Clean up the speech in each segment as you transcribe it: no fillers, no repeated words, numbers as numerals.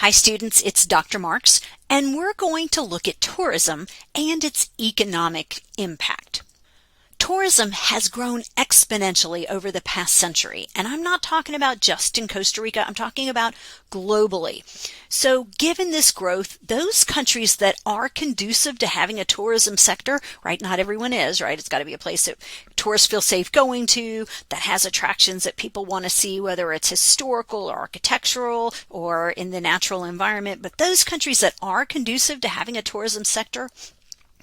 Hi students, it's Dr. Marks, and we're going to look at tourism and its economic impact. Tourism has grown exponentially over the past century, and I'm not talking about just in Costa Rica, I'm talking about globally. So given this growth, those countries that are conducive to having a tourism sector, right, not everyone is, right, it's got to be a place that tourists feel safe going to, that has attractions that people want to see, whether it's historical or architectural or in the natural environment, but those countries that are conducive to having a tourism sector,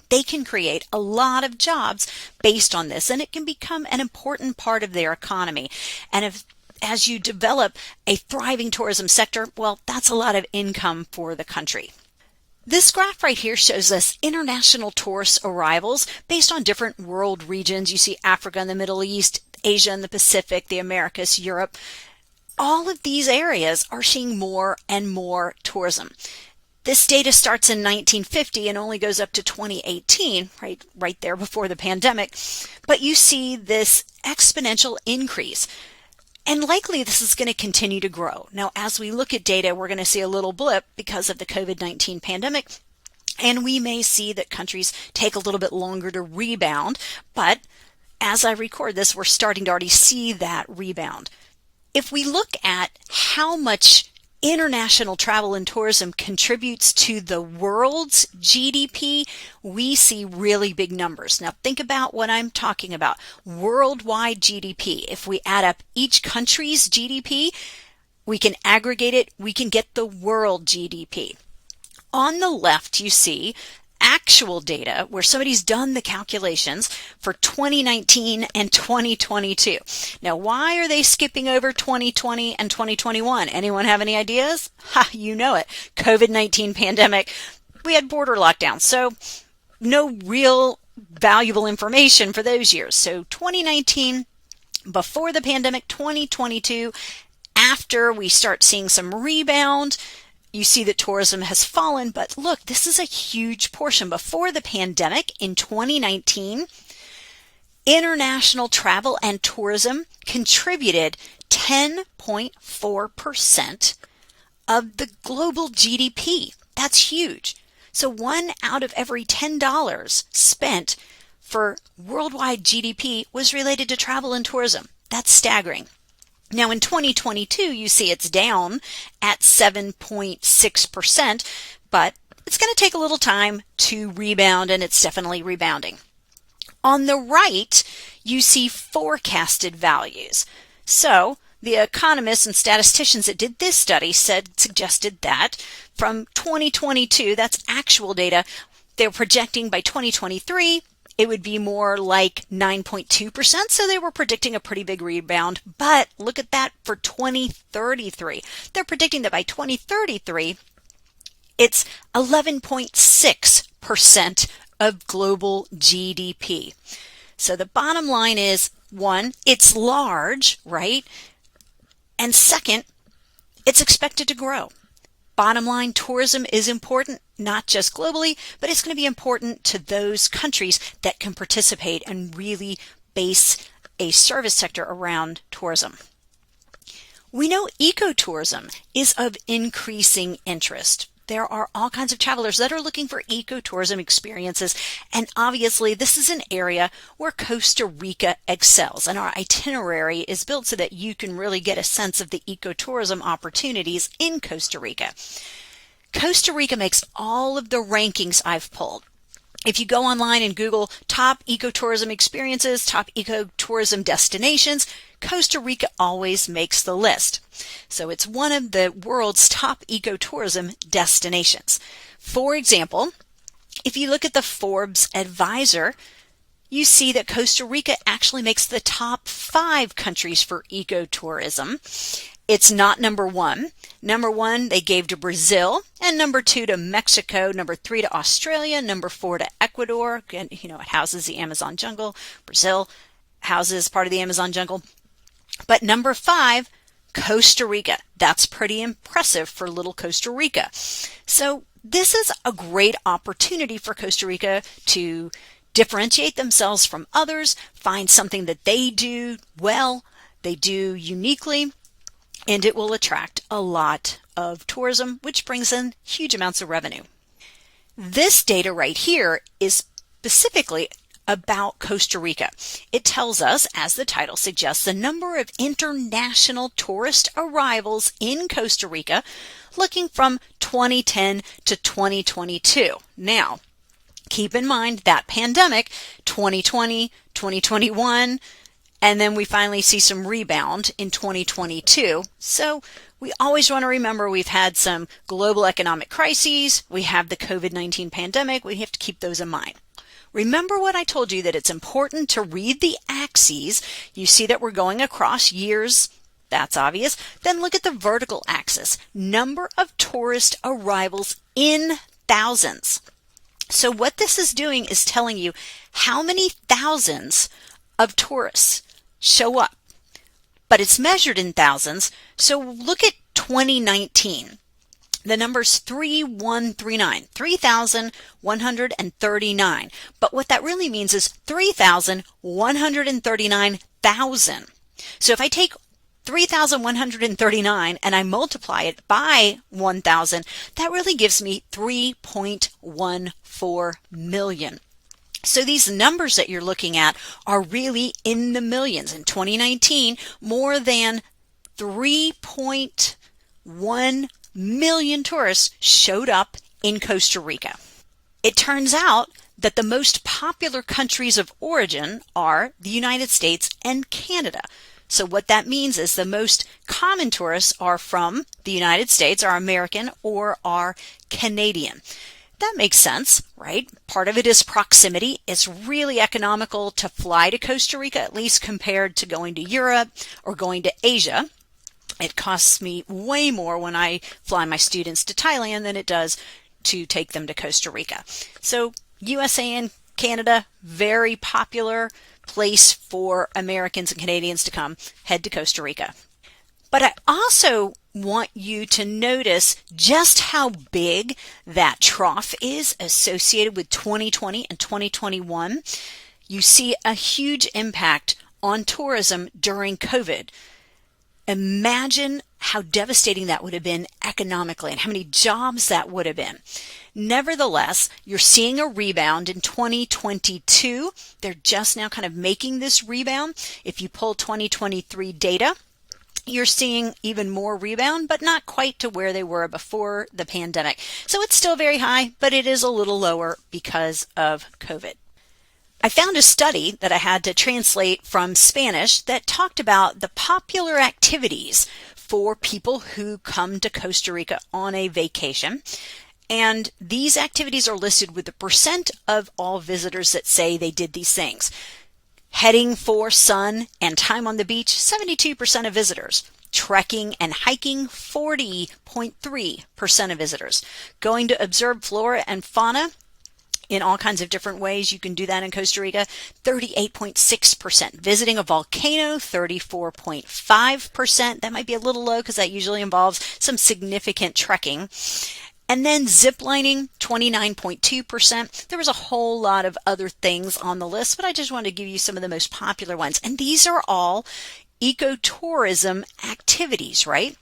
they can create a lot of jobs based on this, and it can become an important part of their economy. And as you develop a thriving tourism sector, well, that's a lot of income for the country. This graph right here shows us international tourist arrivals based on different world regions. You see Africa and the Middle East, Asia and the Pacific, the Americas, Europe. All of these areas are seeing more and more tourism. This data starts in 1950 and only goes up to 2018, right there before the pandemic. But you see this exponential increase. And likely this is going to continue to grow. Now, as we look at data, we're going to see a little blip because of the COVID-19 pandemic. And we may see that countries take a little bit longer to rebound. But as I record this, we're starting to already see that rebound. If we look at how much international travel and tourism contributes to the world's GDP, we see really big numbers. Now think about what I'm talking about. Worldwide GDP. If we add up each country's GDP, we can aggregate it, we can get the world GDP. On the left, you see actual data where somebody's done the calculations for 2019 and 2022. Now, why are they skipping over 2020 and 2021? Anyone have any ideas? Ha, you know it. COVID-19 pandemic. We had border lockdowns, so no real valuable information for those years. So 2019, before the pandemic, 2022, after we start seeing some rebound, you see that tourism has fallen, but look, this is a huge portion. Before the pandemic in 2019, international travel and tourism contributed 10.4% of the global GDP. That's huge. So 1 out of every $10 spent for worldwide GDP was related to travel and tourism. That's staggering. Now in 2022, you see it's down at 7.6%, but it's going to take a little time to rebound, and it's definitely rebounding. On the right, you see forecasted values. So the economists and statisticians that did this study suggested that from 2022, that's actual data, they're projecting by 2023, it would be more like 9.2%, so they were predicting a pretty big rebound. But look at that for 2033. They're predicting that by 2033, it's 11.6% of global GDP. So the bottom line is, one, it's large, right? And second, it's expected to grow. Bottom line, tourism is important, not just globally, but it's going to be important to those countries that can participate and really base a service sector around tourism. We know ecotourism is of increasing interest. There are all kinds of travelers that are looking for ecotourism experiences, and obviously this is an area where Costa Rica excels, and our itinerary is built so that you can really get a sense of the ecotourism opportunities in Costa Rica. Costa Rica makes all of the rankings I've pulled. If you go online and Google top ecotourism experiences, top ecotourism destinations, Costa Rica always makes the list. So it's one of the world's top ecotourism destinations. For example, if you look at the Forbes Advisor, you see that Costa Rica actually makes the top 5 countries for ecotourism. It's not number 1. Number 1 they gave to Brazil, and number 2 to Mexico, number 3 to Australia, number 4 to Ecuador. Again, it houses the Amazon jungle. Brazil houses part of the Amazon jungle. But number 5, Costa Rica. That's pretty impressive for little Costa Rica. So this is a great opportunity for Costa Rica to differentiate themselves from others, find something that they do well, they do uniquely, and it will attract a lot of tourism, which brings in huge amounts of revenue. This data right here is specifically about Costa Rica. It tells us, as the title suggests, the number of international tourist arrivals in Costa Rica looking from 2010 to 2022. Now, keep in mind that pandemic, 2020, 2021, and then we finally see some rebound in 2022. So we always want to remember we've had some global economic crises. We have the COVID-19 pandemic. We have to keep those in mind. Remember what I told you, that it's important to read the axes. You see that we're going across years. That's obvious. Then look at the vertical axis. Number of tourist arrivals in thousands. So what this is doing is telling you how many thousands of tourists show up. But it's measured in thousands. So look at 2019. The number's 3,139, 3,139. But what that really means is 3,139,000. So if I take 3,139 and I multiply it by 1,000, that really gives me 3.14 million. So these numbers that you're looking at are really in the millions. In 2019, more than 3.1 million tourists showed up in Costa Rica. It turns out that the most popular countries of origin are the United States and Canada. So what that means is the most common tourists are from the United States, are American, or are Canadian. That makes sense, right? Part of it is proximity. It's really economical to fly to Costa Rica, at least compared to going to Europe or going to Asia. It costs me way more when I fly my students to Thailand than it does to take them to Costa Rica. So USA and Canada, very popular place for Americans and Canadians to come, head to Costa Rica. But I also want you to notice just how big that trough is associated with 2020 and 2021. You see a huge impact on tourism during COVID. Imagine how devastating that would have been economically and how many jobs that would have been. Nevertheless, you're seeing a rebound in 2022. They're just now kind of making this rebound. If you pull 2023 data, you're seeing even more rebound, but not quite to where they were before the pandemic. So it's still very high, but it is a little lower because of COVID. I found a study that I had to translate from Spanish that talked about the popular activities for people who come to Costa Rica on a vacation. And these activities are listed with the percent of all visitors that say they did these things. Heading for sun and time on the beach, 72% of visitors. Trekking and hiking, 40.3% of visitors. Going to observe flora and fauna in all kinds of different ways. You can do that in Costa Rica, 38.6%. Visiting a volcano, 34.5%. That might be a little low because that usually involves some significant trekking. And then ziplining, 29.2%. There was a whole lot of other things on the list, but I just wanted to give you some of the most popular ones. And these are all ecotourism activities, right?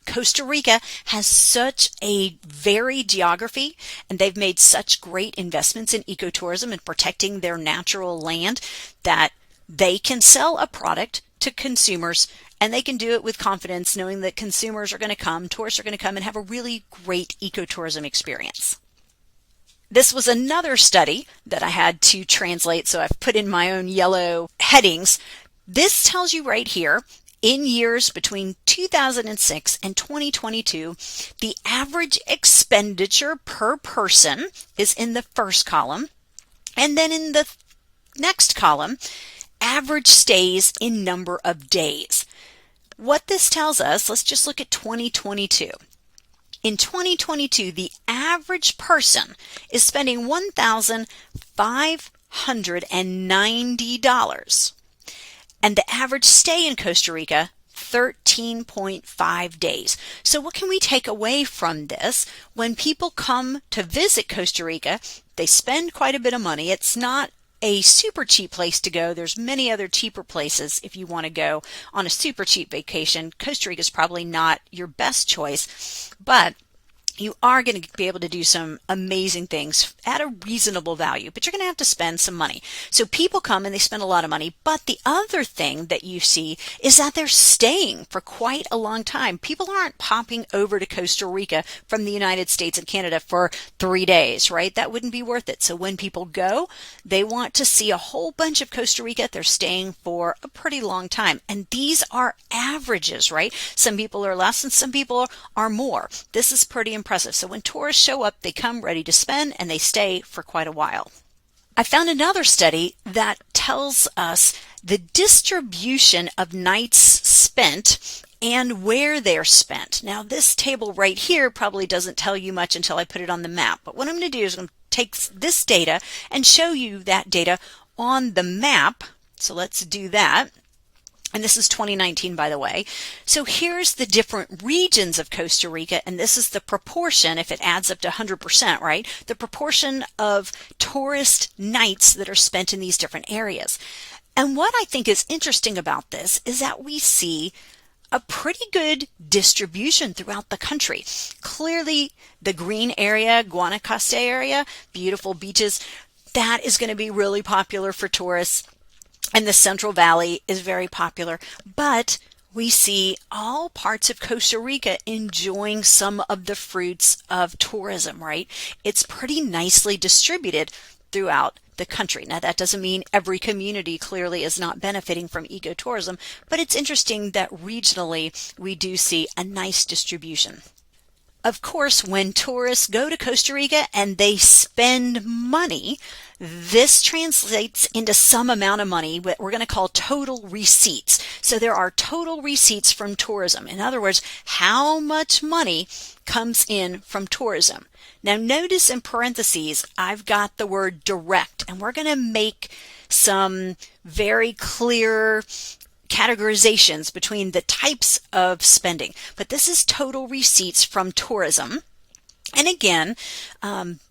Costa Rica has such a varied geography, and they've made such great investments in ecotourism and protecting their natural land that they can sell a product to consumers, and they can do it with confidence, knowing that consumers are going to come, tourists are going to come and have a really great ecotourism experience. This was another study that I had to translate, so I've put in my own yellow headings. This tells you right here, in years between 2006 and 2022, the average expenditure per person is in the first column. And then in the next column, average stays in number of days. What this tells us, let's just look at 2022. In 2022, the average person is spending $1,590. And the average stay in Costa Rica, 13.5 days. So what can we take away from this? When people come to visit Costa Rica, they spend quite a bit of money. It's not a super cheap place to go. There's many other cheaper places if you want to go on a super cheap vacation. Costa Rica is probably not your best choice, but you are going to be able to do some amazing things at a reasonable value, but you're going to have to spend some money. So people come and they spend a lot of money, but the other thing that you see is that they're staying for quite a long time. People aren't popping over to Costa Rica from the United States and Canada for 3 days, right? That wouldn't be worth it. So when people go, they want to see a whole bunch of Costa Rica. They're staying for a pretty long time. And these are averages, right? Some people are less and some people are more. This is pretty impressive. So when tourists show up, they come ready to spend and they stay for quite a while. I found another study that tells us the distribution of nights spent and where they're spent. Now, this table right here probably doesn't tell you much until I put it on the map. But what I'm going to do is I'm going to take this data and show you that data on the map. So let's do that. And this is 2019, by the way. So here's the different regions of Costa Rica, and this is the proportion, if it adds up to 100%, right? The proportion of tourist nights that are spent in these different areas. And what I think is interesting about this is that we see a pretty good distribution throughout the country. Clearly, the green area, Guanacaste area, beautiful beaches, that is going to be really popular for tourists. And the Central Valley is very popular, but we see all parts of Costa Rica enjoying some of the fruits of tourism, right? It's pretty nicely distributed throughout the country. Now, that doesn't mean every community clearly is not benefiting from ecotourism, but it's interesting that regionally we do see a nice distribution. Of course, when tourists go to Costa Rica and they spend money, this translates into some amount of money, what we're going to call total receipts. So there are total receipts from tourism. In other words, how much money comes in from tourism. Now notice in parentheses, I've got the word direct, and we're going to make some very clear categorizations between the types of spending. But this is total receipts from tourism. And again,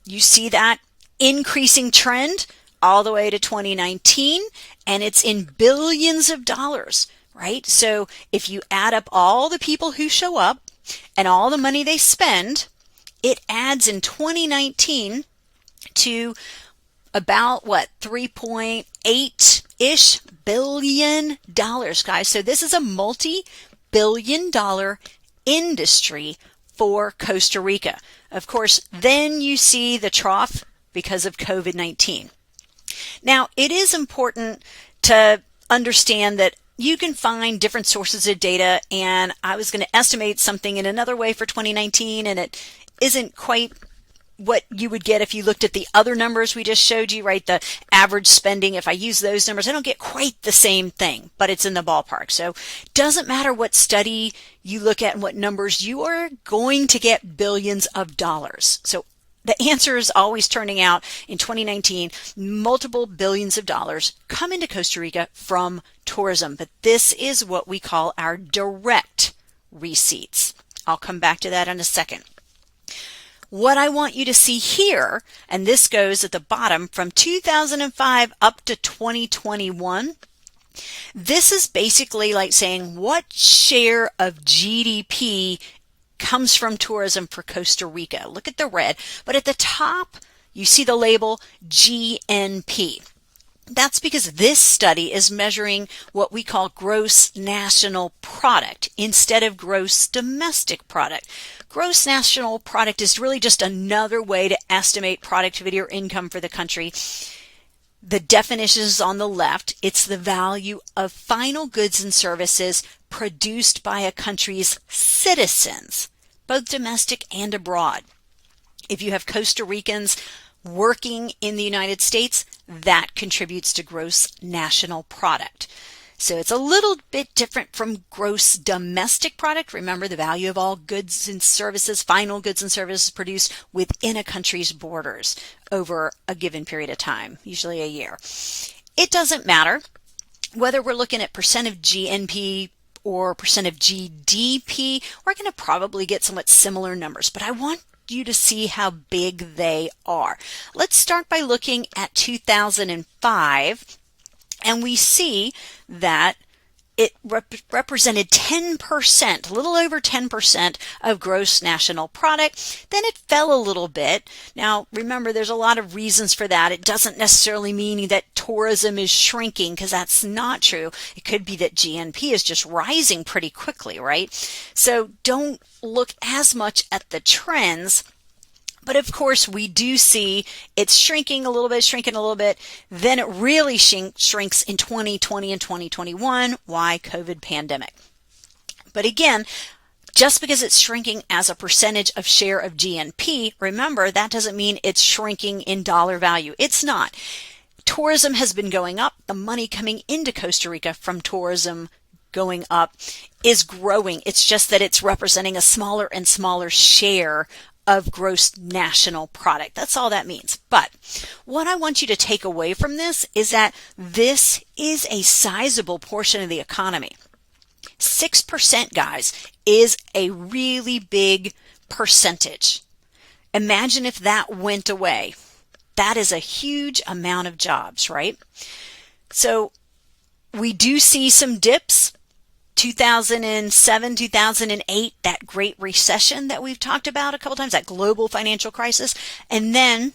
you see that increasing trend all the way to 2019, and it's in billions of dollars, right? So if you add up all the people who show up and all the money they spend, it adds in 2019 to about what, 3.8-ish billion dollars, guys. So this is a multi-billion-dollar industry for Costa Rica. Of course, then you see the trough because of COVID-19. Now, it is important to understand that you can find different sources of data, and I was going to estimate something in another way for 2019, and it isn't quite what you would get if you looked at the other numbers we just showed you, right? The average spending, if I use those numbers, I don't get quite the same thing, but it's in the ballpark. So it doesn't matter what study you look at and what numbers, you are going to get billions of dollars. So the answer is always turning out in 2019, multiple billions of dollars come into Costa Rica from tourism, but this is what we call our direct receipts. I'll come back to that in a second. What I want you to see here, and this goes at the bottom from 2005 up to 2021, this is basically like saying what share of GDP comes from tourism for Costa Rica. Look at the red, but at the top you see the label GNP. That's because this study is measuring what we call gross national product instead of gross domestic product. Gross national product is really just another way to estimate productivity or income for the country. The definition is on the left. It's the value of final goods and services produced by a country's citizens, both domestic and abroad. If you have Costa Ricans working in the United States, that contributes to gross national product. So it's a little bit different from gross domestic product. Remember, the value of all goods and services, final goods and services produced within a country's borders over a given period of time, usually a year. It doesn't matter whether we're looking at percent of GNP or percent of GDP. We're going to probably get somewhat similar numbers, but I want you to see how big they are. Let's start by looking at 2005, and we see that it represented 10%, a little over 10% of gross national product. Then it fell a little bit. Now, remember, there's a lot of reasons for that. It doesn't necessarily mean that tourism is shrinking, because that's not true. It could be that GNP is just rising pretty quickly, right? So don't look as much at the trends. But of course, we do see it's shrinking a little bit, then it really shrinks in 2020 and 2021. Why? COVID pandemic. But again, just because it's shrinking as a percentage of share of GNP, remember, that doesn't mean it's shrinking in dollar value. It's not. Tourism has been going up. The money coming into Costa Rica from tourism going up is growing. It's just that it's representing a smaller and smaller share of gross national product. That's all that means. But what I want you to take away from this is that this is a sizable portion of the economy. 6%, guys, is a really big percentage. Imagine if that went away. That is a huge amount of jobs, right? So we do see some dips. 2007, 2008, that great recession that we've talked about a couple times, that global financial crisis. And then,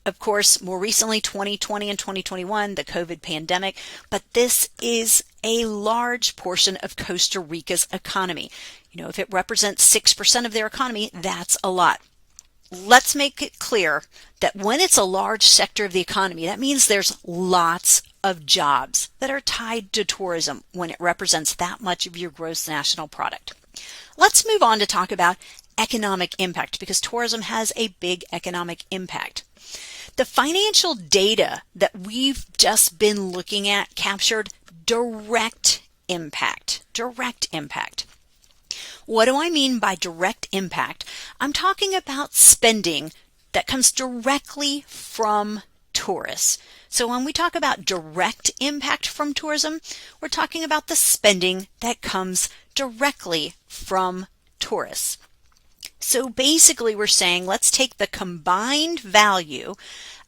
of course, more recently, 2020 and 2021, the COVID pandemic. But this is a large portion of Costa Rica's economy. You know, if it represents 6% of their economy, that's a lot. Let's make it clear that when it's a large sector of the economy, that means there's lots of jobs that are tied to tourism when it represents that much of your gross national product. Let's move on to talk about economic impact, because tourism has a big economic impact. The financial data that we've just been looking at captured direct impact. Direct impact. What do I mean by direct impact? I'm talking about spending that comes directly from tourists. So when we talk about direct impact from tourism, we're talking about the spending that comes directly from tourists. So basically we're saying, let's take the combined value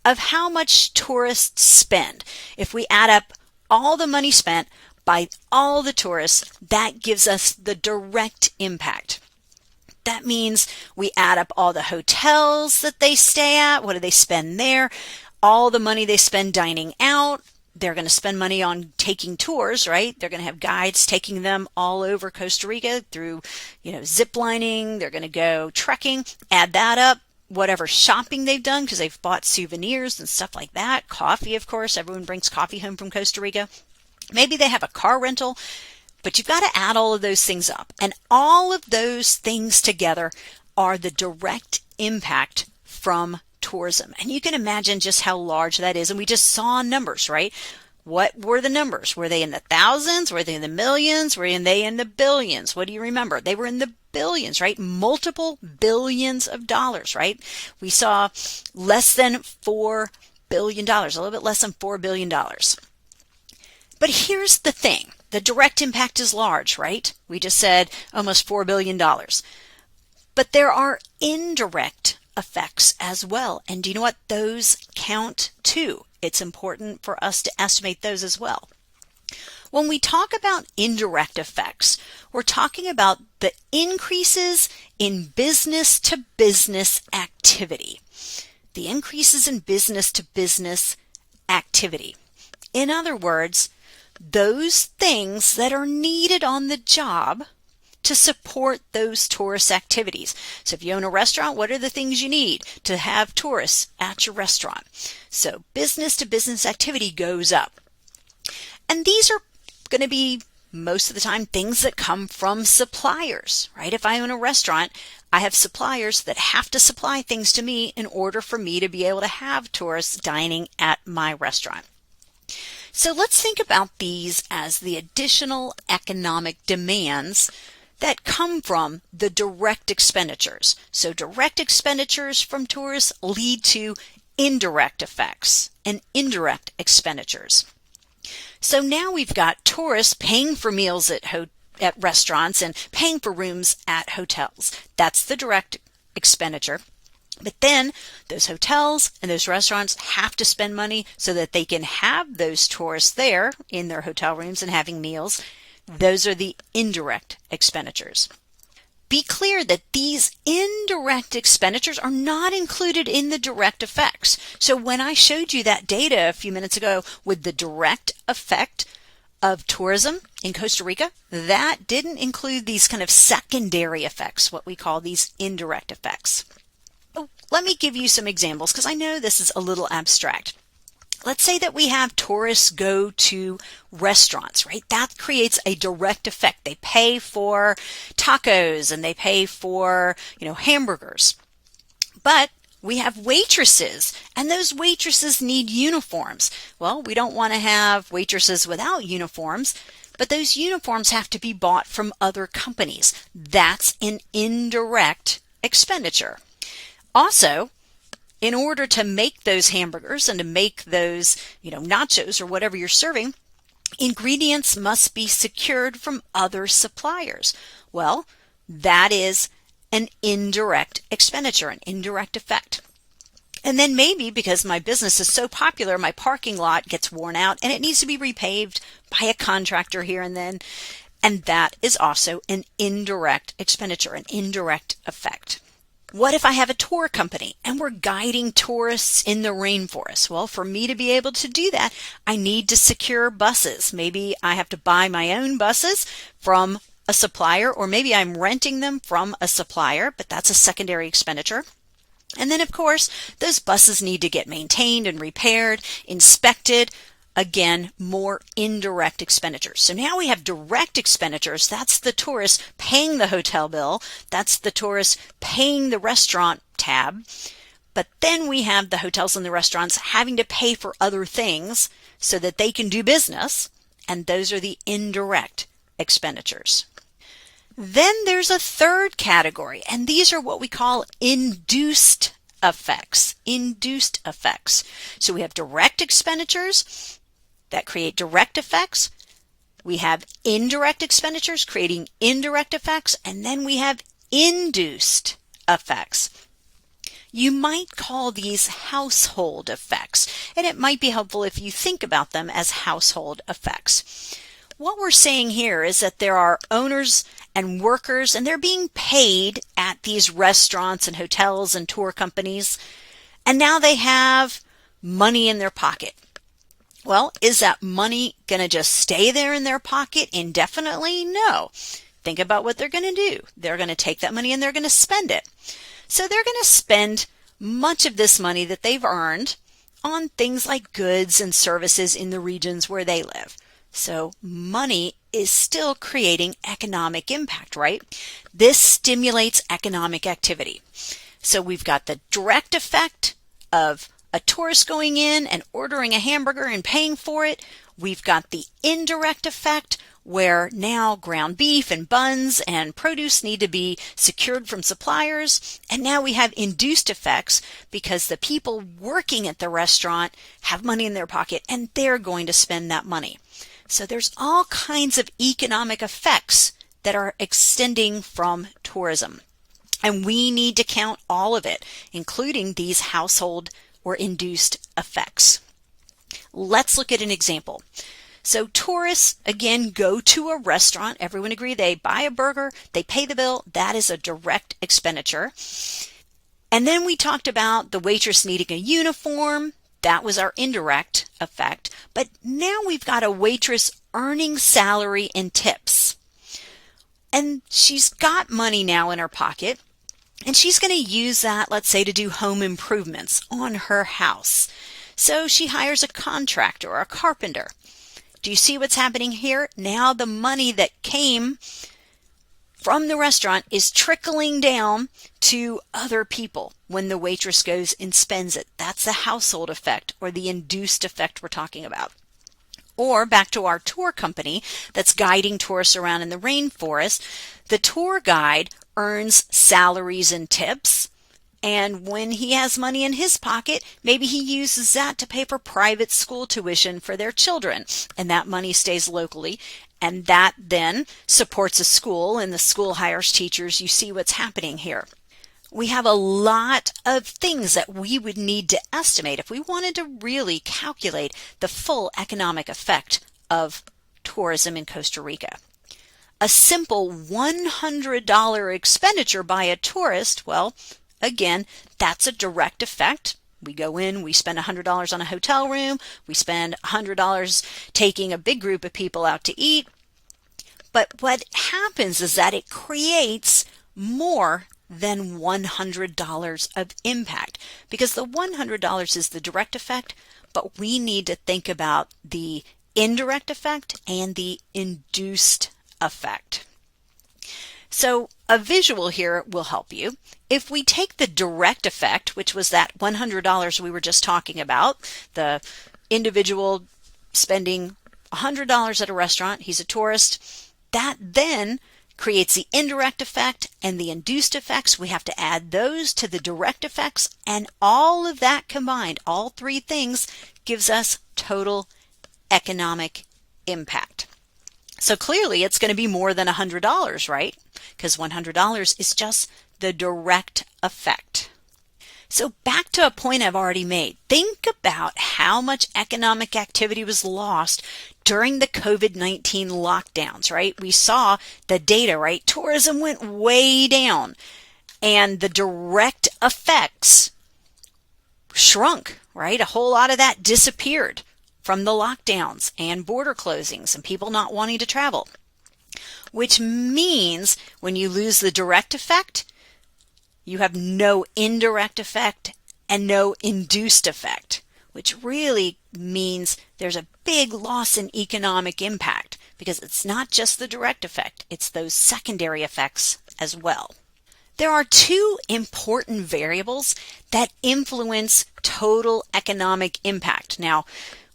of how much tourists spend. If we add up all the money spent by all the tourists, that gives us the direct impact. That means we add up all the hotels that they stay at. What do they spend there? All the money they spend dining out. They're going to spend money on taking tours, right? They're going to have guides taking them all over Costa Rica through, zip lining. They're going to go trekking. Add that up. Whatever shopping they've done, because they've bought souvenirs and stuff like that. Coffee, of course. Everyone brings coffee home from Costa Rica. Maybe they have a car rental, but you've got to add all of those things up. And all of those things together are the direct impact from tourism. And you can imagine just how large that is. And we just saw numbers, right? What were the numbers? Were they in the thousands? Were they in the millions? Were they in the billions? What do you remember? They were in the billions, right? Multiple billions of dollars, right? We saw less than $4 billion, a little bit less than $4 billion. But here's the thing. The direct impact is large, right? We just said almost $4 billion. But there are indirect effects as well. And do you know what? Those count too. It's important for us to estimate those as well. When we talk about indirect effects, we're talking about the increases in business-to-business activity. The increases in business-to-business activity. In other words, those things that are needed on the job to support those tourist activities. So if you own a restaurant, what are the things you need to have tourists at your restaurant? So business to business activity goes up. And these are going to be most of the time things that come from suppliers, right? If I own a restaurant, I have suppliers that have to supply things to me in order for me to be able to have tourists dining at my restaurant. So let's think about these as the additional economic demands that come from the direct expenditures. So direct expenditures from tourists lead to indirect effects and indirect expenditures. So now we've got tourists paying for meals at restaurants and paying for rooms at hotels. That's the direct expenditure. But then those hotels and those restaurants have to spend money so that they can have those tourists there in their hotel rooms and having meals. Those are the indirect expenditures. Be clear that these indirect expenditures are not included in the direct effects. So when I showed you that data a few minutes ago with the direct effect of tourism in Costa Rica, that didn't include these kind of secondary effects, what we call these indirect effects. Let me give you some examples because I know this is a little abstract. Let's say that we have tourists go to restaurants, right? That creates a direct effect. They pay for tacos and they pay for, hamburgers. But we have waitresses, and those waitresses need uniforms. Well, we don't want to have waitresses without uniforms, but those uniforms have to be bought from other companies. That's an indirect expenditure. Also, in order to make those hamburgers and to make those, nachos or whatever you're serving, ingredients must be secured from other suppliers. Well, that is an indirect expenditure, an indirect effect. And then maybe because my business is so popular, my parking lot gets worn out and it needs to be repaved by a contractor here and then. And that is also an indirect expenditure, an indirect effect. What if I have a tour company and we're guiding tourists in the rainforest? Well, for me to be able to do that, I need to secure buses. Maybe I have to buy my own buses from a supplier, or maybe I'm renting them from a supplier, but that's a secondary expenditure. And then, of course, those buses need to get maintained and repaired, inspected. Again, more indirect expenditures. So now we have direct expenditures. That's the tourist paying the hotel bill. That's the tourist paying the restaurant tab. But then we have the hotels and the restaurants having to pay for other things so that they can do business. And those are the indirect expenditures. Then there's a third category, and these are what we call induced effects. Induced effects. So we have direct expenditures that create direct effects. We have indirect expenditures creating indirect effects, and then we have induced effects. You might call these household effects, and it might be helpful if you think about them as household effects. What we're saying here is that there are owners and workers, and they're being paid at these restaurants and hotels and tour companies, and now they have money in their pocket. Well, is that money going to just stay there in their pocket indefinitely? No. Think about what they're going to do. They're going to take that money and they're going to spend it. So they're going to spend much of this money that they've earned on things like goods and services in the regions where they live. So money is still creating economic impact, right? This stimulates economic activity. So we've got the direct effect of a tourist going in and ordering a hamburger and paying for it. We've got the indirect effect where now ground beef and buns and produce need to be secured from suppliers. And now we have induced effects because the people working at the restaurant have money in their pocket and they're going to spend that money. So there's all kinds of economic effects that are extending from tourism. And we need to count all of it, including these household or induced effects. Let's look at an example. So tourists, again, go to a restaurant. Everyone agree they buy a burger, they pay the bill. That is a direct expenditure. And then we talked about the waitress needing a uniform. That was our indirect effect. But now we've got a waitress earning salary and tips. And she's got money now in her pocket. And she's going to use that, let's say, to do home improvements on her house. So she hires a contractor or a carpenter. Do you see what's happening here? Now the money that came from the restaurant is trickling down to other people when the waitress goes and spends it. That's the household effect or the induced effect we're talking about. Or back to our tour company that's guiding tourists around in the rainforest, the tour guide earns salaries and tips. And when he has money in his pocket, maybe he uses that to pay for private school tuition for their children. And that money stays locally. And that then supports a school, and the school hires teachers. You see what's happening here. we have a lot of things that we would need to estimate if we wanted to really calculate the full economic effect of tourism in Costa Rica. A simple $100 expenditure by a tourist, well, again, that's a direct effect. We go in, we spend $100 on a hotel room, we spend $100 taking a big group of people out to eat. But what happens is that it creates more than $100 of impact, because the $100 is the direct effect, but we need to think about the indirect effect and the induced effect. So a visual here will help you. If we take the direct effect, which was that $100 we were just talking about, the individual spending $100 at a restaurant, he's a tourist, that then creates the indirect effect and the induced effects. We have to add those to the direct effects, and all of that combined, all three things, gives us total economic impact. So clearly it's going to be more than $100, right? Because $100 is just the direct effect. So back to a point I've already made. Think about how much economic activity was lost during the COVID-19 lockdowns, right? We saw the data, right? Tourism went way down and the direct effects shrunk, right? A whole lot of that disappeared from the lockdowns and border closings and people not wanting to travel, which means when you lose the direct effect, you have no indirect effect and no induced effect, which really means there's a big loss in economic impact because it's not just the direct effect, it's those secondary effects as well. There are two important variables that influence total economic impact. Now,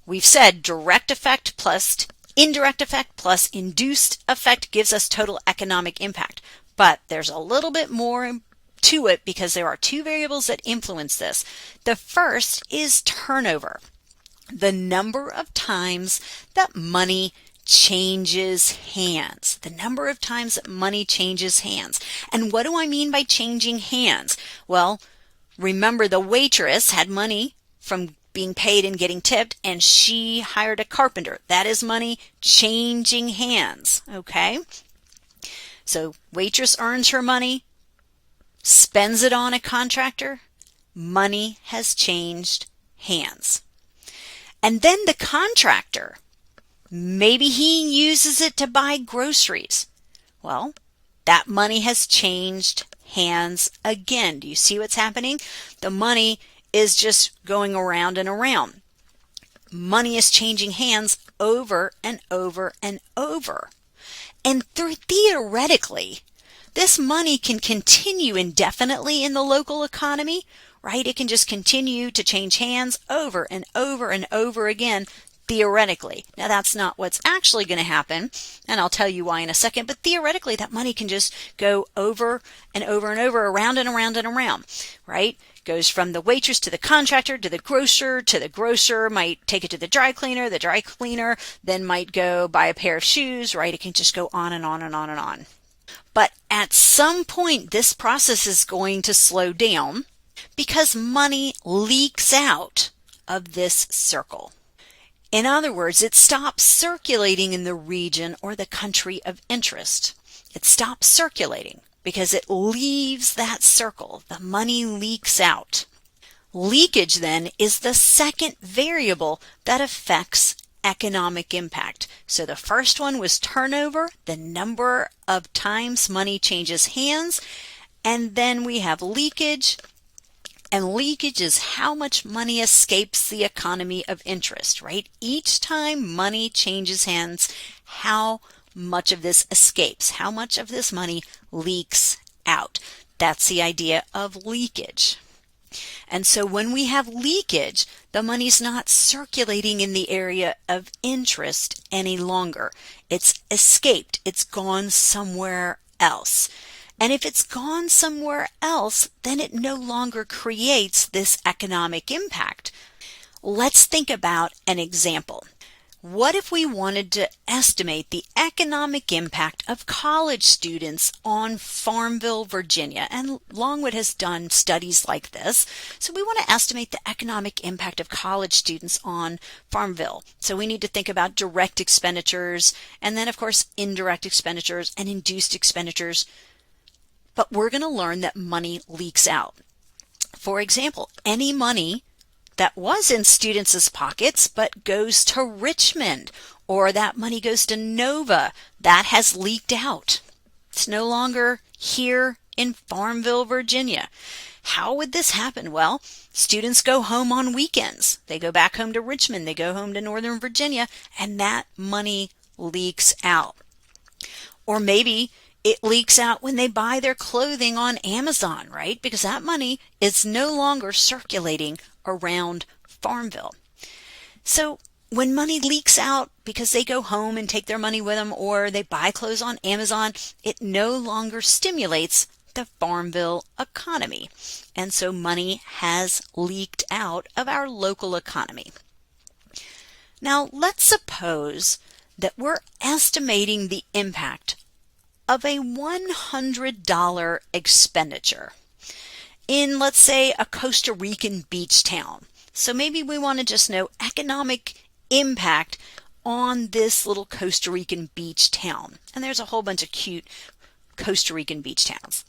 we've said direct effect plus indirect effect plus induced effect gives us total economic impact, but there's a little bit more to it because there are two variables that influence this. The first is turnover, the number of times that money changes hands, the number of times that money changes hands. And what do I mean by changing hands? Well, remember the waitress had money from being paid and getting tipped, and she hired a carpenter. That is money changing hands, okay? So waitress earns her money, spends it on a contractor, money has changed hands. And then the contractor, maybe he uses it to buy groceries. Well, that money has changed hands again. Do you see what's happening? The money is just going around and around. Money is changing hands over and over and over. And theoretically, this money can continue indefinitely in the local economy, right? It can just continue to change hands over and over and over again, theoretically. Now, that's not what's actually going to happen, and I'll tell you why in a second, but theoretically, that money can just go over and over and over, around and around and around, right? Goes from the waitress to the contractor to the grocer might take it to the dry cleaner then might go buy a pair of shoes, right? It can just go on and on and on and on. But at some point, this process is going to slow down because money leaks out of this circle. In other words, it stops circulating in the region or the country of interest. It stops circulating because it leaves that circle. The money leaks out. Leakage then is the second variable that affects economic impact. So the first one was turnover, the number of times money changes hands, and then we have leakage. And leakage is how much money escapes the economy of interest, right? Each time money changes hands, how much of this escapes, how much of this money leaks out. That's the idea of leakage. And so when we have leakage, the money's not circulating in the area of interest any longer. It's escaped. It's gone somewhere else. And if it's gone somewhere else, then it no longer creates this economic impact. Let's think about an example. What if we wanted to estimate the economic impact of college students on Farmville, Virginia? And Longwood has done studies like this. So we want to estimate the economic impact of college students on Farmville. So we need to think about direct expenditures and then, of course, indirect expenditures and induced expenditures. But we're going to learn that money leaks out. For example, any money that was in students' pockets but goes to Richmond, or that money goes to Nova, that has leaked out. It's no longer here in Farmville, Virginia. How would this happen? Well, students go home on weekends. They go back home to Richmond. They go home to Northern Virginia, and that money leaks out. Or maybe it leaks out when they buy their clothing on Amazon, right? Because that money is no longer circulating around Farmville. So when money leaks out because they go home and take their money with them, or they buy clothes on Amazon, it no longer stimulates the Farmville economy. And so money has leaked out of our local economy. Now let's suppose that we're estimating the impact of a $100 expenditure in, let's say, a Costa Rican beach town. So maybe we want to just know economic impact on this little Costa Rican beach town. And there's a whole bunch of cute Costa Rican beach towns.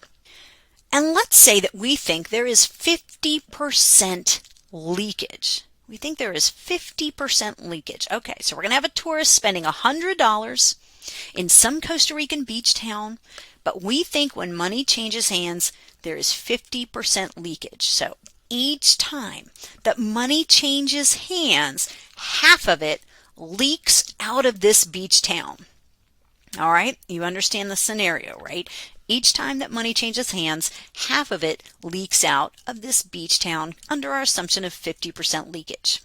And let's say that we think there is 50% leakage. We think there is 50% leakage. Okay, so we're going to have a tourist spending $100 in some Costa Rican beach town, but we think when money changes hands, there is 50% leakage. So each time that money changes hands, half of it leaks out of this beach town. All right, you understand the scenario, right? Each time that money changes hands, half of it leaks out of this beach town under our assumption of 50% leakage.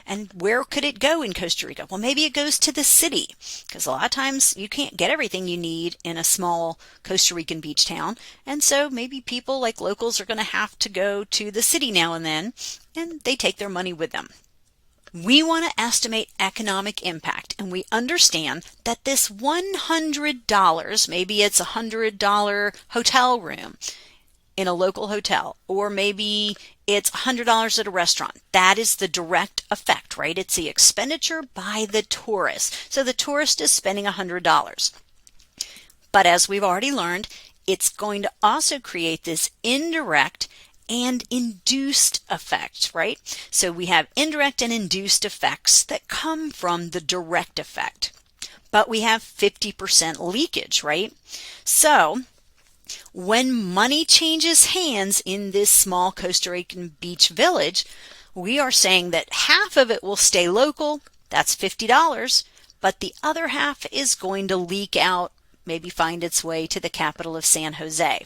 And where could it go in Costa Rica? Well, maybe it goes to the city, because a lot of times you can't get everything you need in a small Costa Rican beach town. And so maybe people like locals are going to have to go to the city now and then, and they take their money with them. We want to estimate economic impact, and we understand that this $100, maybe it's a $100 hotel room in a local hotel, or maybe it's $100 at a restaurant. That is the direct effect, right? It's the expenditure by the tourist. So the tourist is spending $100. But as we've already learned, it's going to also create this indirect and induced effect, right? So we have indirect and induced effects that come from the direct effect. But we have 50% leakage, right? So when money changes hands in this small Costa Rican beach village, we are saying that half of it will stay local, that's $50, but the other half is going to leak out, maybe find its way to the capital of San Jose.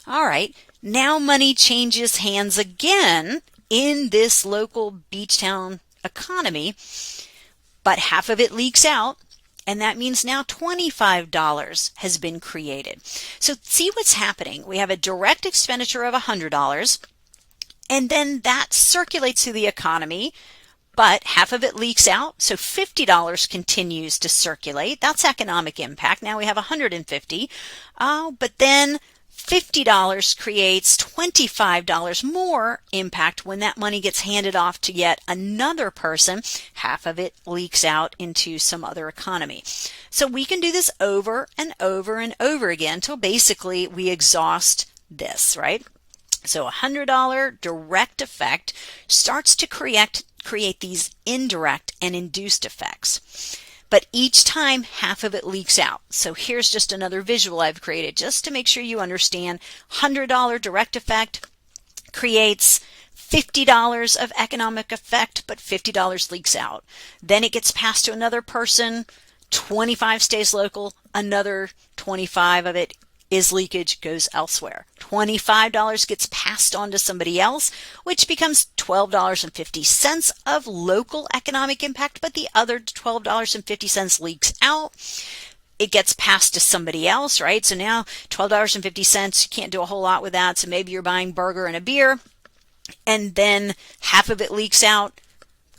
All right, now money changes hands again in this local beach town economy, but half of it leaks out. And that means now $25 has been created. So see what's happening. We have a direct expenditure of $100, and then that circulates through the economy, but half of it leaks out. So $50 continues to circulate. That's economic impact. Now we have $150, but then $50 creates $25 more impact when that money gets handed off to yet another person. Half of it leaks out into some other economy. So we can do this over and over and over again until basically we exhaust this, right? So $100 direct effect starts to create these indirect and induced effects. But each time, half of it leaks out. So here's just another visual I've created just to make sure you understand. $100 direct effect creates $50 of economic effect, but $50 leaks out. Then it gets passed to another person, 25 stays local, another 25 of it is leakage, goes elsewhere. $25 gets passed on to somebody else, which becomes $12.50 of local economic impact, but the other $12.50 leaks out. It gets passed to somebody else, right? So now $12.50, you can't do a whole lot with that. So maybe you're buying burger and a beer, and then half of it leaks out,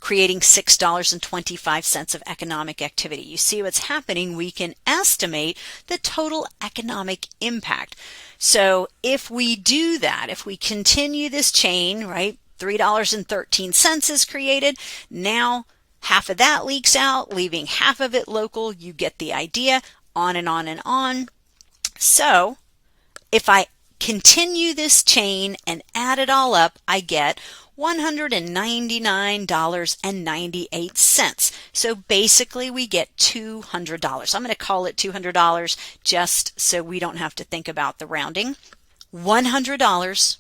creating $6.25 of economic activity. You see what's happening? We can estimate the total economic impact. So if we do that, if we continue this chain, right, $3.13 is created. Now half of that leaks out, leaving half of it local. You get the idea, on and on and on. So if I continue this chain and add it all up, I get $199.98. So basically we get $200. I'm going to call it $200 just so we don't have to think about the rounding. $100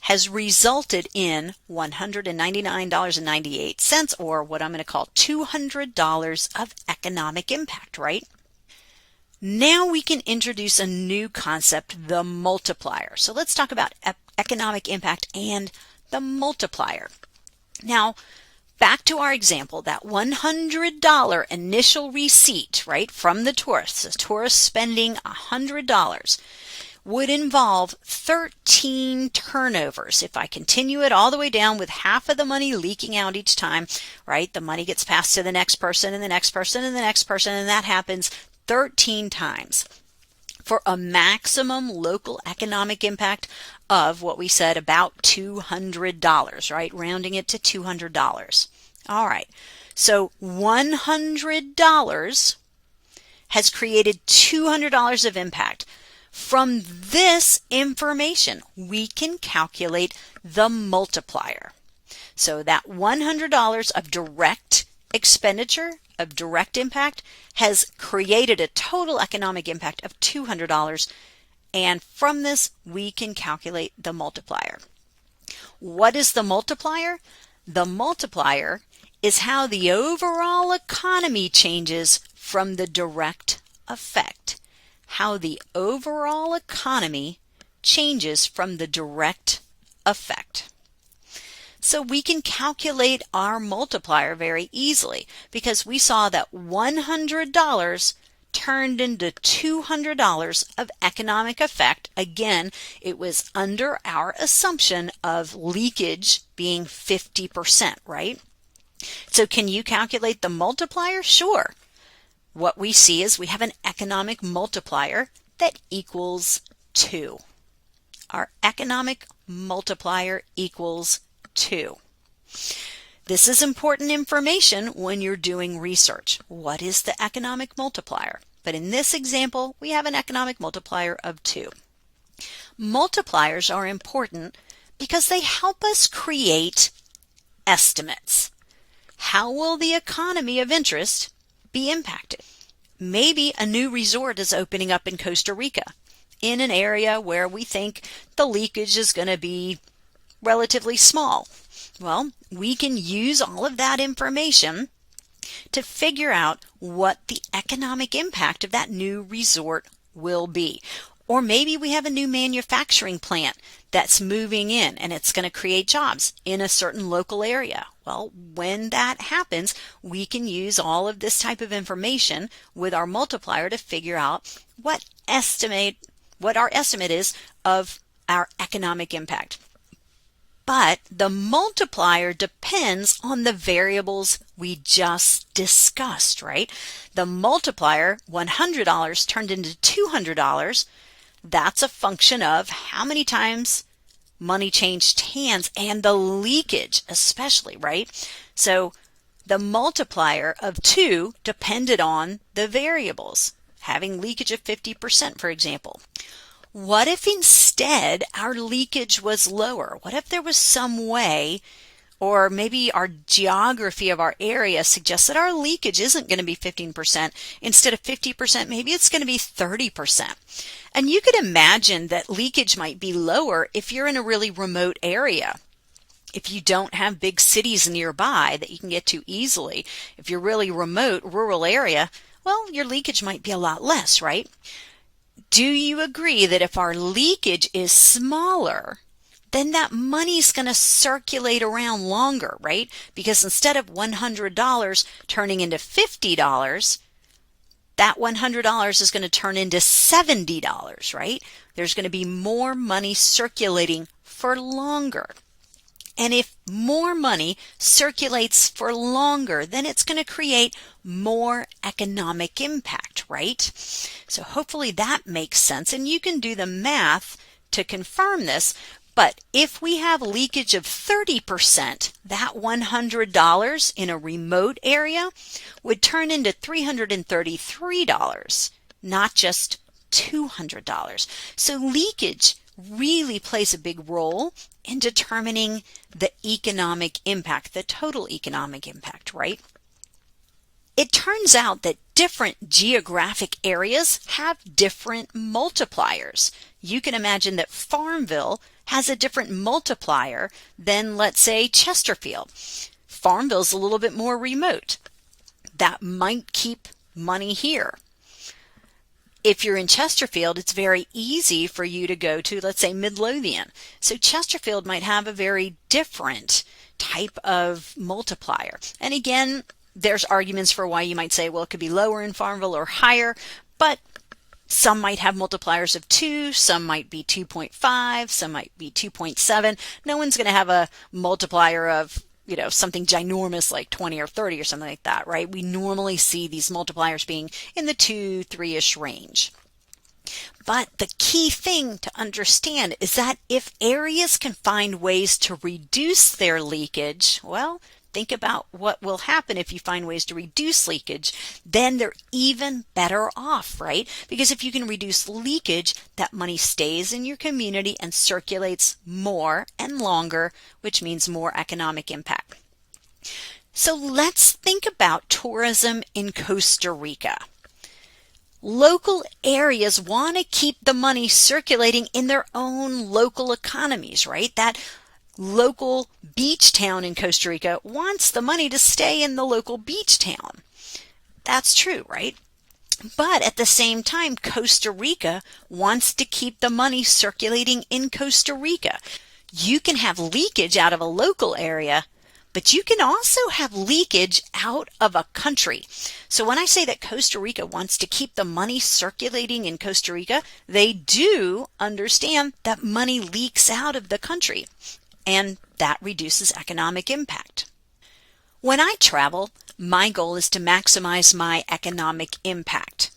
has resulted in $199.98, or what I'm going to call $200 of economic impact, right? Now we can introduce a new concept, the multiplier. So let's talk about economic impact and the multiplier. Now, back to our example, that $100 initial receipt, right, from the tourists, the tourist spending $100, would involve 13 turnovers. If I continue it all the way down with half of the money leaking out each time, right, the money gets passed to the next person and the next person and the next person, and that happens 13 times for a maximum local economic impact of what we said, about $200, right? Rounding it to $200. All right. So $100 has created $200 of impact. From this information, we can calculate the multiplier. So that $100 of direct expenditure, of direct impact, has created a total economic impact of $200. And from this, we can calculate the multiplier. What is the multiplier? The multiplier is how the overall economy changes from the direct effect. How the overall economy changes from the direct effect. So we can calculate our multiplier very easily because we saw that $100 turned into $200 of economic effect. Again, it was under our assumption of leakage being 50%, right? So can you calculate the multiplier? Sure. What we see is we have an economic multiplier that equals 2. Our economic multiplier equals 2. This is important information when you're doing research. What is the economic multiplier? But in this example, we have an economic multiplier of 2. Multipliers are important because they help us create estimates. How will the economy of interest be impacted? Maybe a new resort is opening up in Costa Rica, in an area where we think the leakage is going to be relatively small. Well, we can use all of that information to figure out what the economic impact of that new resort will be. Or maybe we have a new manufacturing plant that's moving in and it's going to create jobs in a certain local area. Well, when that happens, we can use all of this type of information with our multiplier to figure out what our estimate is of our economic impact. But the multiplier depends on the variables we just discussed, right? The multiplier, $100 turned into $200, that's a function of how many times money changed hands and the leakage especially, right? So the multiplier of 2 depended on the variables, having leakage of 50%, for example. What if instead our leakage was lower? What if there was some way, or maybe our geography of our area suggests that our leakage isn't going to be 15%. Instead of 50%, maybe it's going to be 30%. And you could imagine that leakage might be lower if you're in a really remote area. If you don't have big cities nearby that you can get to easily, if you're really remote, rural area, well, your leakage might be a lot less, right? Do you agree that if our leakage is smaller, then that money's going to circulate around longer, right? Because instead of $100 turning into $50, that $100 is going to turn into $70, right? There's going to be more money circulating for longer. And if more money circulates for longer, then it's going to create more economic impact, right? So hopefully that makes sense. And you can do the math to confirm this. But if we have leakage of 30%, that $100 in a remote area would turn into $333, not just $200. So leakage really plays a big role in determining the economic impact, the total economic impact, right? It turns out that different geographic areas have different multipliers. You can imagine that Farmville has a different multiplier than, let's say, Chesterfield. Farmville's a little bit more remote. That might keep money here. If you're in Chesterfield, it's very easy for you to go to, let's say, Midlothian. So Chesterfield might have a very different type of multiplier. And again, there's arguments for why you might say, well, it could be lower in Farmville or higher, but some might have multipliers of 2, some might be 2.5, some might be 2.7. No one's going to have a multiplier of, something ginormous like 20 or 30 or something like that, right? We normally see these multipliers being in the 2, 3-ish range. But the key thing to understand is that if areas can find ways to reduce their leakage, well, think about what will happen if you find ways to reduce leakage. Then they're even better off, right? Because if you can reduce leakage, that money stays in your community and circulates more and longer, which means more economic impact. So let's think about tourism in Costa Rica. Local areas want to keep the money circulating in their own local economies, right? That local beach town in Costa Rica wants the money to stay in the local beach town. That's true, right? But at the same time, Costa Rica wants to keep the money circulating in Costa Rica. You can have leakage out of a local area, but you can also have leakage out of a country. So when I say that Costa Rica wants to keep the money circulating in Costa Rica, they do understand that money leaks out of the country, and that reduces economic impact. When I travel, my goal is to maximize my economic impact.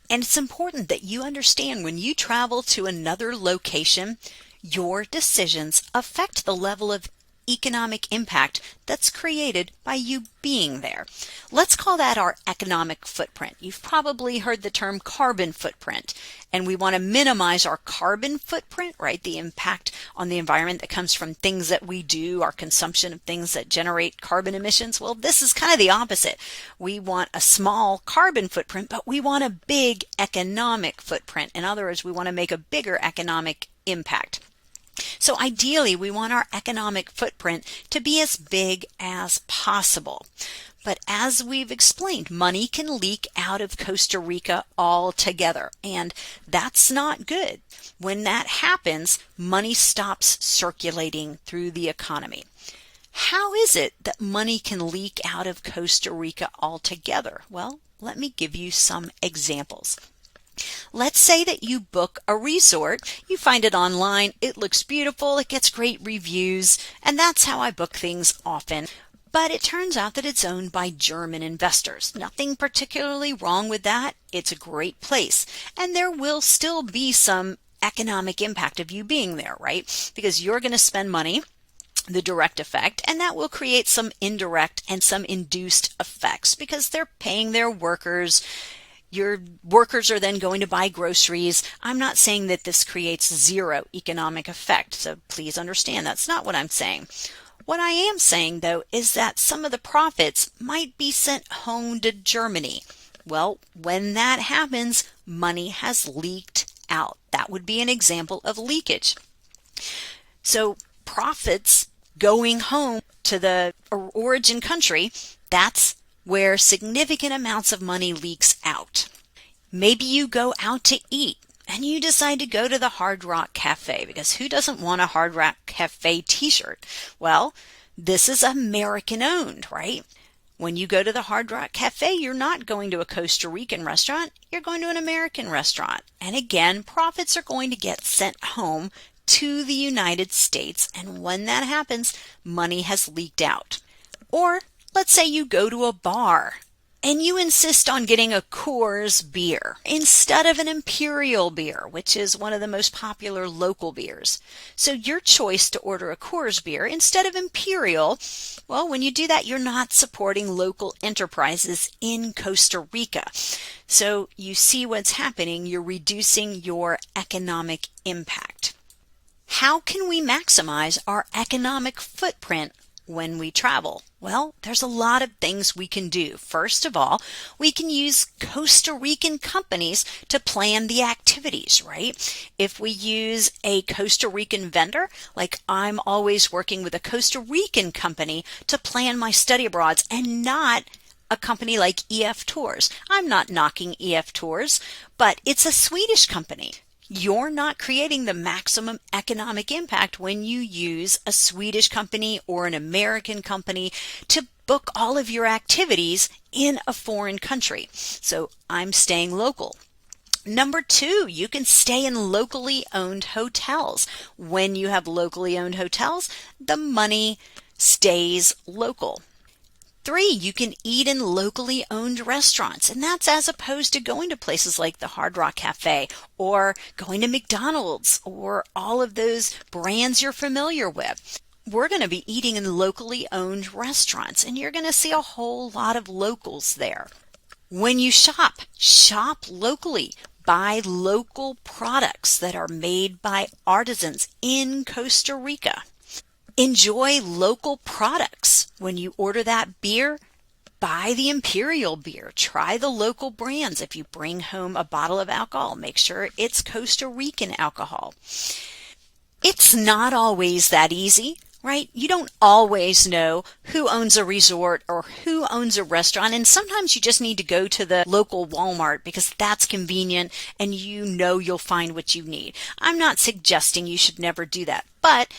And it's important that you understand when you travel to another location, your decisions affect the level of economic impact that's created by you being there. Let's call that our economic footprint. You've probably heard the term carbon footprint, and we want to minimize our carbon footprint, right? The impact on the environment that comes from things that we do, our consumption of things that generate carbon emissions. Well, this is kind of the opposite. We want a small carbon footprint, but we want a big economic footprint. In other words, we want to make a bigger economic impact. So ideally, we want our economic footprint to be as big as possible. But as we've explained, money can leak out of Costa Rica altogether, and that's not good. When that happens, money stops circulating through the economy. How is it that money can leak out of Costa Rica altogether? Well, let me give you some examples. Let's say that you book a resort, you find it online, it looks beautiful, it gets great reviews, and that's how I book things often. But it turns out that it's owned by German investors. Nothing particularly wrong with that. It's a great place. And there will still be some economic impact of you being there, right? Because you're going to spend money, the direct effect, and that will create some indirect and some induced effects because they're paying their workers. Your workers are then going to buy groceries. I'm not saying that this creates zero economic effect, so please understand that's not what I'm saying. What I am saying, though, is that some of the profits might be sent home to Germany. Well, when that happens, money has leaked out. That would be an example of leakage. So profits going home to the origin country, that's where significant amounts of money leaks out. Maybe you go out to eat and you decide to go to the Hard Rock Cafe because who doesn't want a Hard Rock Cafe t-shirt? Well, this is American owned, right? When you go to the Hard Rock Cafe, you're not going to a Costa Rican restaurant, you're going to an American restaurant. And again, profits are going to get sent home to the United States, and when that happens, money has leaked out. Or let's say you go to a bar and you insist on getting a Coors beer instead of an Imperial beer, which is one of the most popular local beers. So your choice to order a Coors beer instead of Imperial, well, when you do that, you're not supporting local enterprises in Costa Rica. So you see what's happening. You're reducing your economic impact. How can we maximize our economic footprint when we travel? Well, there's a lot of things we can do. First of all, we can use Costa Rican companies to plan the activities, right? If we use a Costa Rican vendor, like I'm always working with a Costa Rican company to plan my study abroads and not a company like EF Tours. I'm not knocking EF Tours, but it's a Swedish company. You're not creating the maximum economic impact when you use a Swedish company or an American company to book all of your activities in a foreign country. So I'm staying local. Number 2, you can stay in locally owned hotels. When you have locally owned hotels, the money stays local. 3, you can eat in locally owned restaurants, and that's as opposed to going to places like the Hard Rock Cafe or going to McDonald's or all of those brands you're familiar with. We're going to be eating in locally owned restaurants, and you're going to see a whole lot of locals there. When you shop, shop locally. Buy local products that are made by artisans in Costa Rica. Enjoy local products. When you order that beer, buy the Imperial beer. Try the local brands. If you bring home a bottle of alcohol, make sure it's Costa Rican alcohol. It's not always that easy, right? You don't always know who owns a resort or who owns a restaurant, and sometimes you just need to go to the local Walmart because that's convenient and you know you'll find what you need. I'm not suggesting you should never do that, but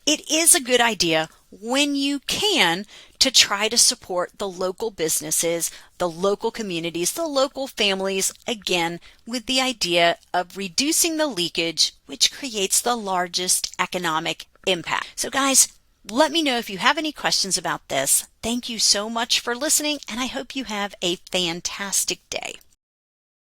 it is a good idea when you can to try to support the local businesses, the local communities, the local families, again, with the idea of reducing the leakage, which creates the largest economic impact. So guys, let me know if you have any questions about this. Thank you so much for listening, and I hope you have a fantastic day.